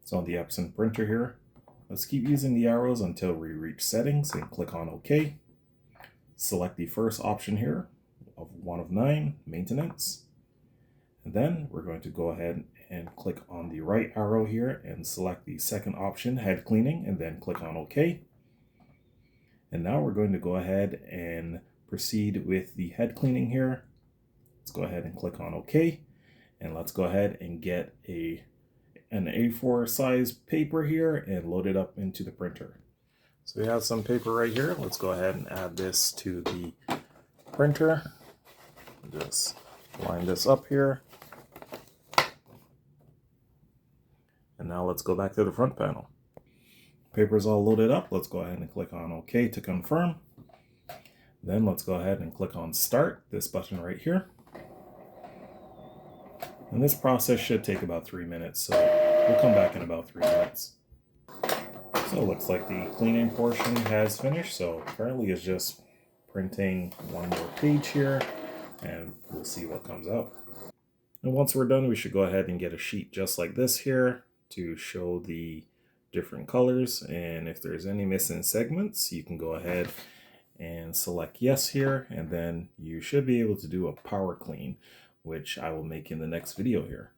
So on the Epson printer here, let's keep using the arrows until we reach settings and click on OK. Select the first option here of 1 of 9, maintenance. And then we're going to go ahead and click on the right arrow here and select the second option, head cleaning, and then click on OK. And now we're going to go ahead and proceed with the head cleaning here. Let's go ahead and click on OK. And let's go ahead and get an A4 size paper here and load it up into the printer. So we have some paper right here. Let's go ahead and add this to the printer. Just line this up here. And now let's go back to the front panel. Paper's all loaded up. Let's go ahead and click on OK to confirm. Then let's go ahead and click on Start, this button right here. And this process should take about 3 minutes, so we'll come back in about 3 minutes. So it looks like the cleaning portion has finished, so currently it's just printing one more page here, and we'll see what comes out. And once we're done, we should go ahead and get a sheet just like this here to show the different colors, and if there's any missing segments, you can go ahead and select yes here, and then you should be able to do a power clean, which I will make in the next video here.